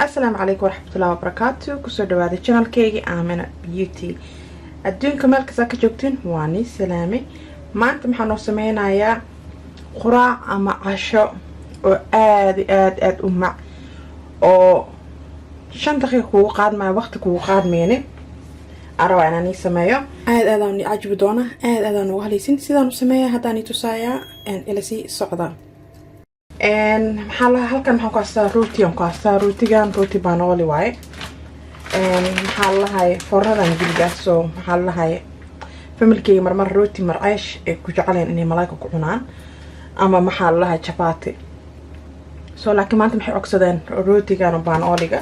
السلام عليكم ورحمة الله وبركاته. كسر دوادي channel كيجي آمنة بيوتي الدين كمال كساك جوكتين واني سلامي ما أنت محنو سمينا يا قراع أما عشاء وآد أمع أو 5 دقيقة وقعد مع وقتك وقعد ميني أروى أنا ني سمايا آداني عجب دونا آداني وهليسين سيدانو سمايا هداني تسايا إن إلسي الصعدة ان maxaa halkan maxaan ku haystaa rooti aan ku haystaa rootigan rooti baan wali waay maxaa lahaay fornadan gilgaas soo maxaa lahaay familkeyga marmar rooti mar aysh ee ku jecleen inay malaayga ku cunaan ama maxaa lahaay chapati soo laakiin maanta maxay ogsadeen rootigan baan oliga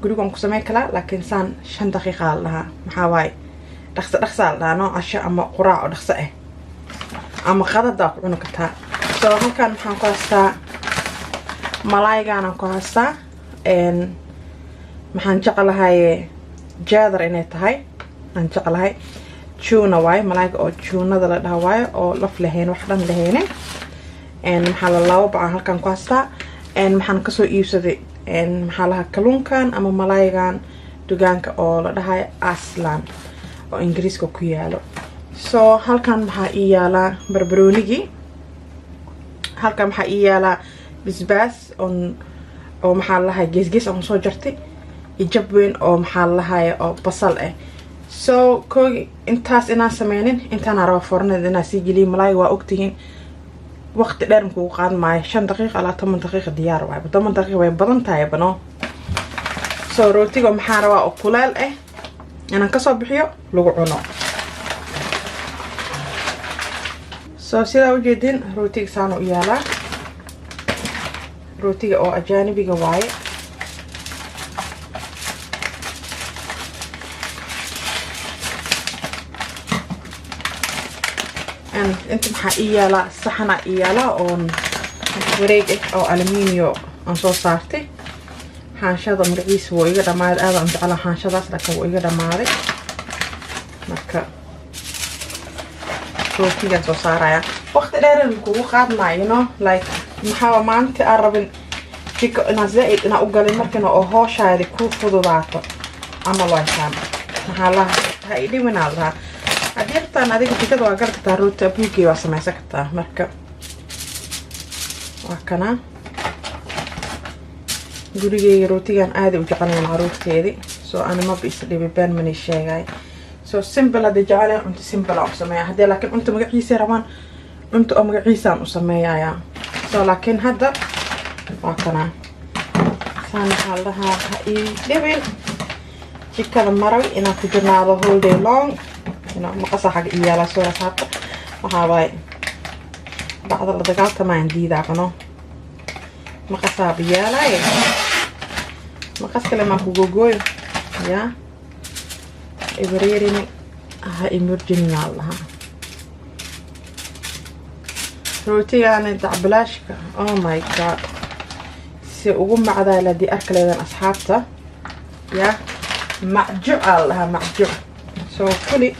gurigan ku sameey kala laakiin saan 5 daqiiqo laha maxaa waay dhaqsa la nooc casho ama quraac oo dhaqso ah ama qadada ku cun kartaa so halkan maxaan ku haystaa malaaygan aan ku haystaa maxaan jeclahay jaadar inay tahay aan jeclahay tuna waay malaayga oo tunada la dhaho waay oo laf lahayn wax dhan lahayn maxaa la labo baan halkan ku haystaa maxaan ka soo iibsaday maxaa laha kalluunkan ama malaaygan dugaanka oo la dhahay Aslan oo Ingiriiska ku yaalo so halkan maxaa ii yaala barbaroonigi halkan maxaa ii yaala bisbaas oo maxaa lahaay gees aan soo jartay jab weyn oo maxaa lahaay oo basal ah so koogi intaas inaan sameynin intaan rabo fornada inaan sii geliyo malaay waa ogtihiin waqti dheer ku qaad maayo 5 daqiiqo ilaa 10 daqiiqo diyaar waay 10 daqiiqo way badan tahay bano so rootiga maxaa rabaa oo kuleel ah inaan ka soo bixiyo lagu cuno so sida u jeedin rootiga saan u yaala rootiga oo ajaanibiga waaye inta maxaa ii yaala saxana ii yaala oo wareeg ah oo aluminium aan soo saartay xaanshada magaciisa waa iga dhamaaday aad aan jeclahay xaanshadaas laakiin waa iga dhamaaday marka rootiga soo saaraya waqti dheer ku qaad maayo like maxaa maanta aan rabin jiko ina zaid ina u galin markana oo hooshaadi ku fududaato ama waashaan maxaa la hay dhimanaa adeertan adiga jikada waa gal kartaa rooti abuugii waa samaysan kartaa marka waa kana gurigeyga rootigan aad u jeclaan caruurteedii soo ana ma bis dhibaan mani sheegay so simple hada jeclaan cunto simple oo sameeyaa hadii laakiin cunto magaciisa rabaan cunto oo magaciisa u sameeyaa so laakiin hadda waa kana saan halaha ii dhibin jikada marawi ina ku jirnaado whole day long ina maqasa xaq iyala soo raafta waxa way bacda la dagaalta ma indiida qano maqasa biyalay maqas kale ma ku gogoy ya ibrayrini aha emergency Allah rootigan dacbalaashka oh my god si ugu macdaa la di arkaleedan asxaabta ya macju Allah macju so kuli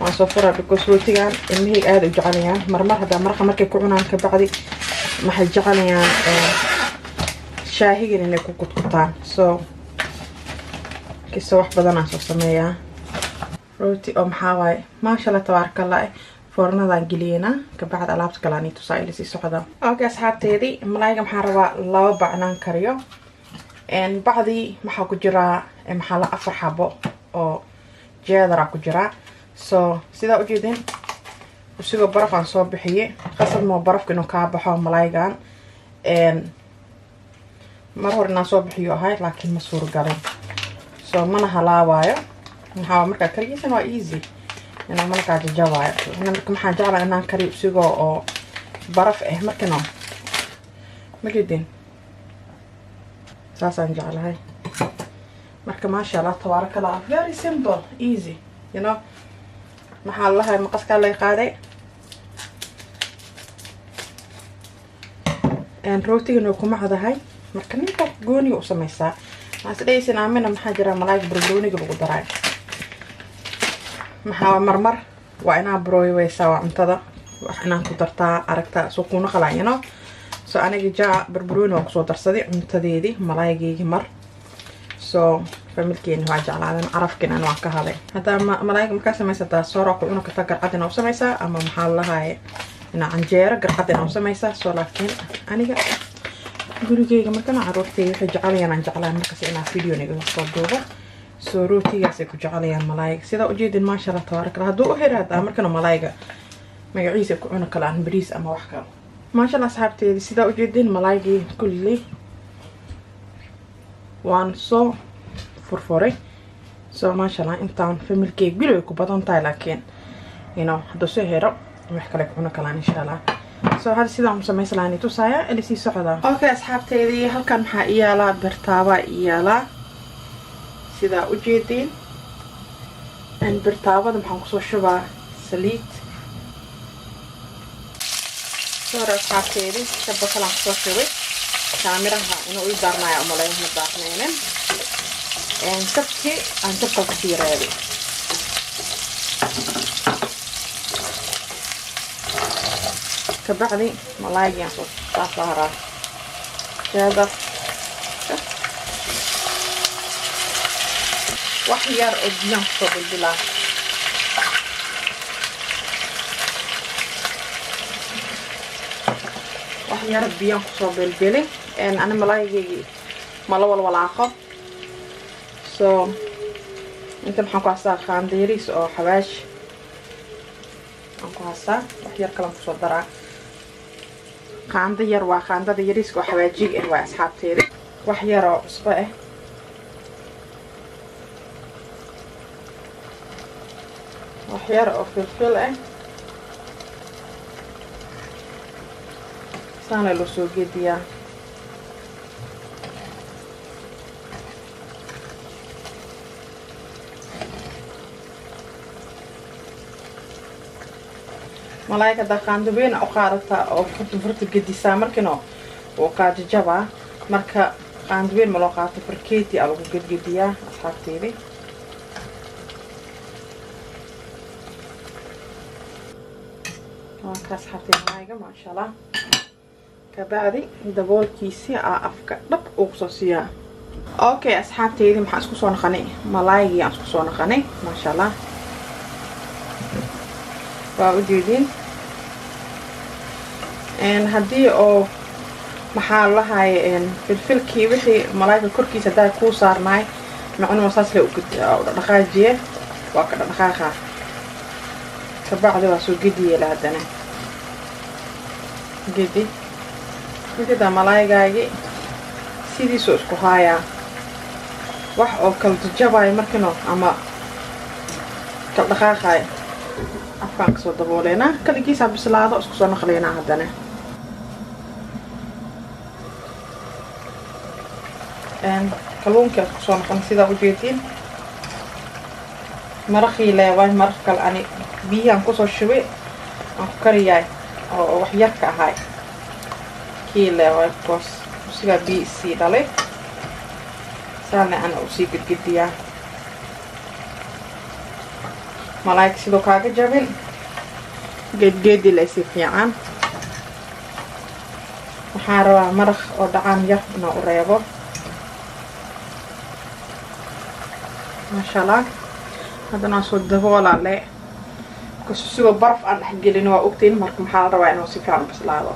waan soo furaa because rootigan ilmihii aad u jecalayaan marmar hada marqa markay ku cunaan ka bacdi maxay jecalayaan shaahigan inay ku kudkutaan so kiso wax badan aan soo sameeyaa rooti oo maxaa waay maasha Allah tabarakallah fornadan geliyena ka bacd alaabta kale aan tusaale si socda okay asxaabteedii malaayga maxaa rabaa laba bacnaan kariyo bacdi maxaa ku jira maxaa la 4 xabo oo jeedara ku jira so sida u jeedin usiga baraf aan soo bixiyay qasab ma barafka inuu ka baxo malaaygan mar hore aan soo bixiyo ahay laakiin ma suur galin so mana halaawayo maxaa marka kaligiisana waa easy ina marka jawaayo ina marka maxaa jeclaa inaan kariyo usiga oo baraf ah markana ma jeedin saasan jeclahay marka maasha Allah tabarakallah very simple easy you know maxaa lahaay maqaska la qaaday rootiga kuma cadahay marka ninka gooni u sameeysaa asdaysan aamina maxaa jira malaay barbarooniga lagu daray maxaa marmar waa ina broy waysaa cuntada wax inaan ku dartaa aragta soo kuna qalayno so aniga jaa barbarooni waa kusoo darsaday cuntadeedii malaaygeygii mar so familkeeni waa jeclaadeen carafkiina waan ka haday hadda malaayga markaa samaysataa soora ku cuna kartaa garcadina u samaysaa ama maxaa lahaye ina canjeero garcadina u samaysaa so laakiin aniga gurigeyga markaan caruurteyda waxay jeclayaan aan jeclaan markaas inaa video niga soo duubo so rootigaas ay ku jeclayaan malaayga sida u jeedin maasha Allah tabaaraka Allah hadduu u heraada markana malaayga magaciisa ku cuna kalaan bariis ama wax kale maasha Allah asxaabteedii sida u jeedin malaaygi kulli waan soo furfuray so maasha Allah intaan familkeyga bilo ku badan tahay laakiin hadduu soo hero wax kale ku cuna kalaan insha Allah so hada sidaan samayslaani tusaya ili sii socda okay asxaabteedii halkan maxaa iyaala birtaaba iyaala sida u jeedin aan birtaabada maxaan kusoo shubaa saliid so asxaabteedii shaba kalaan kusoo shubay kaamiraha inuu ii daarnayo umaleyn ma daarnaynin sabti aan sabta kusii reebay kabacdi malaaygi aan soo saaraa jeeda wax yar oo biyaan kusoo bilbilaa wax yar biyaan kusoo bilbilin ana malaaygeygii mala walwalaaqo so inta maxaan ku hasaa qaandiriis oo xawaash aan ku hasaa wax yar kalan kusoo daraa qaanda yar waa qaandada yariiska oo xawaajiga ah waa asxaabteeda wax yar oo cusbo ah wax yar oo filfil ah saana loo soo gediyaa malaayga da qaando weyn u qaadata oo furta gedisaa markino oo qaajajaba marka qaando weyn ma loo qaato farkeeti aa lagu gedgediyaa asxaabteedii waa ka asxaabteeda malaayga maasha Allah kabacdi daboolkiisii aa afka dhab ugu soo siiyaa okay asxaabteedii maxaan isku soo naqanay malaaygi aan isku soo naqanay maasha Allah waa u jeedin haddii oo maxaa lahaye filfilkii wixii malaayga korkiisa hadaa kuu saarnaay macnuu saas le dhaqaajiye waa ka dhaqaaqa kabacdi waa soo gediyeela haddana gedi midida malaaygaagi sidiisoo isku haayaa wax oo kala jajabayo markino ama kala dhaqaaqayo afkaan kasoo dabooleynaa kaligiisaa bislaado isku soo naqleynaa haddana kalluunkii isku soo naqan sidaa u jeedin maraqii leewaay maraq kale ani biyahan kusoo shubay aan ku kariyaay oo wax yar ka ahay kii leewaay kuwaas usigaa biyo isii dhalay saana ana usii gedgediyaa malaayga sidoo kaaga jabin gedgedi laysi fiican waxaan rabaa maraq oo dhacaan yar inaan u reebo maasha Allah haddana soo daboolaa le kusigoo baraf aan dhexgelin waa ogtiin marka maxaa la rabaa inuu si fiican u bislaado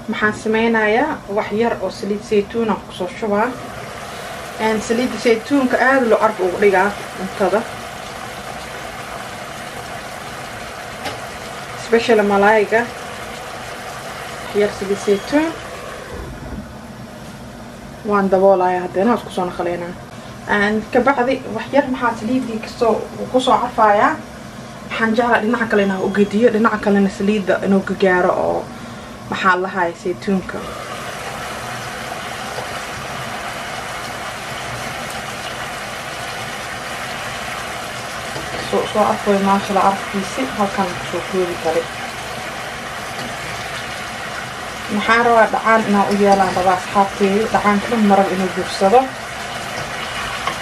maxaan sameynayaa wax yar oo saliid saytuun aan kusoo shubaa saliidda saytuunka aada loo carf ugu dhigaa cuntada special malaayga wax yar saliid saytuun waan daboolayaa haddana isku soo naqleynaa kabacdi wax yar maxaa saliidii kusoo carfayaa waxaan jeclaa dhinaca kale inaan u gediyo dhinaca kalena saliidda inuu gaaro oo maxaa lahaay saytuunka soo arkoy maasha Allah arkiisi halkan soo koodi kare maxaan rabaa dhacaan inaan u yeelaan rabaa asxaabteedii dhacaanka dhan marab inuu buugsado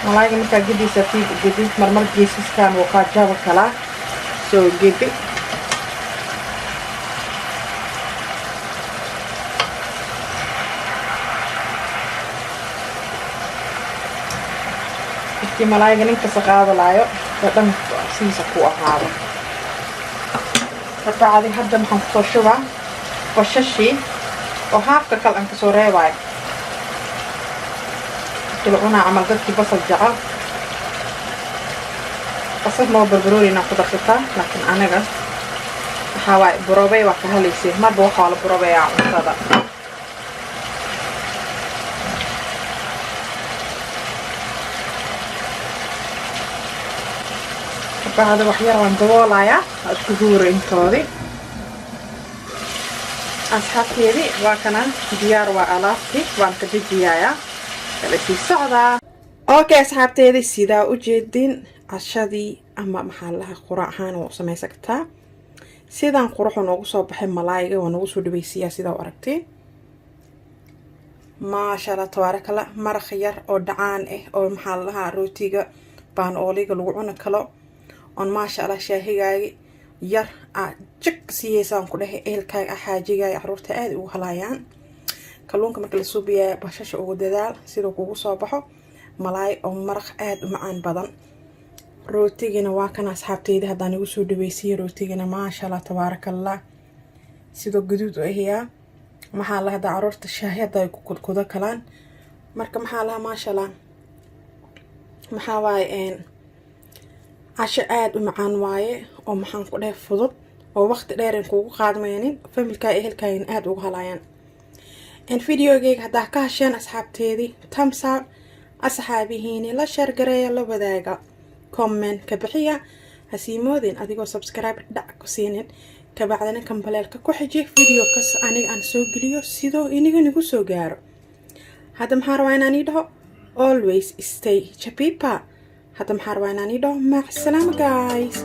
malaayga markaa gediisa tiib u gedi marmar geesiskaan wuu kaa jaba kalaa soo gedi si malaayga ninka saqaadalayo dhadhan siisa ku ahaado kabacdi hadda maxaan kusoo shubaa bashashii oo haafka kale aan kasoo reebayo kilcunaa camal dadkii basal jecel basal noo barbaroonina ku darsataa laakiin anaga waxaa waaye burobey waa ka helaysay marba waxaa la burobeeyaa cuntada kabacdi wax yar waan daboolayaa waa isku huura intoodii asxaabteedii waa kana diyaar waa alaabtii waan ka dejiyayaa kala sii socdaa okay asxaabteedii sidaa u jeedin cashadii ama maxaa lahaa quraac ahaan oo samaysan kartaa sidaan quruxu noogu soo baxay malaayga waa nagu soo dhawaysiyaa sidaa u aragtiin maasha Allah tabaarakalla maraq yar oo dhacaan ah oo maxaa lahaa rootiga baan ooliga lagu cuni karo on maasha Allah shaahigaaga yar jig siiyaysan ku dhahay eelkaaga xaajiga caruurta aad ugu halaayaan kalluunka marka la suubiyaa bashasha ugu dadaal sidoo kugu soo baxo malaay oo maraq aad u macaan badan rootigina waa kana asxaabteyda haddaan igu soo dhawaysiyo rootigina maasha Allah tabaarakalla sidoo guduud u ahiyaa maxaa la hadaa caruurta shaahiyada ay ku kudkuda kalaan marka maxaa la maasha Allah maxaa waaye casho aad u macaan waaye oo maxaan ku dhahay fudud oo waqti dheer aan kugu qaadmaynin familka ehelkaayin aad ugu halaayaan videogeyga haddaa ka hesheen asxaabteedii thumbs up asxaabihiini la share gareeya la wadaaga comment ka bixiya hasiimoodin adigoo subscribe dhac ku siinin kabacdina kambaleelka ku xiji video kas aniga aan soo geliyo sidoo iniga nagu soo gaaro hadda maxaa rabaa inaan idhaho always stay chapipa hadda maxaa rabaa inaan idhaho mac salaam guys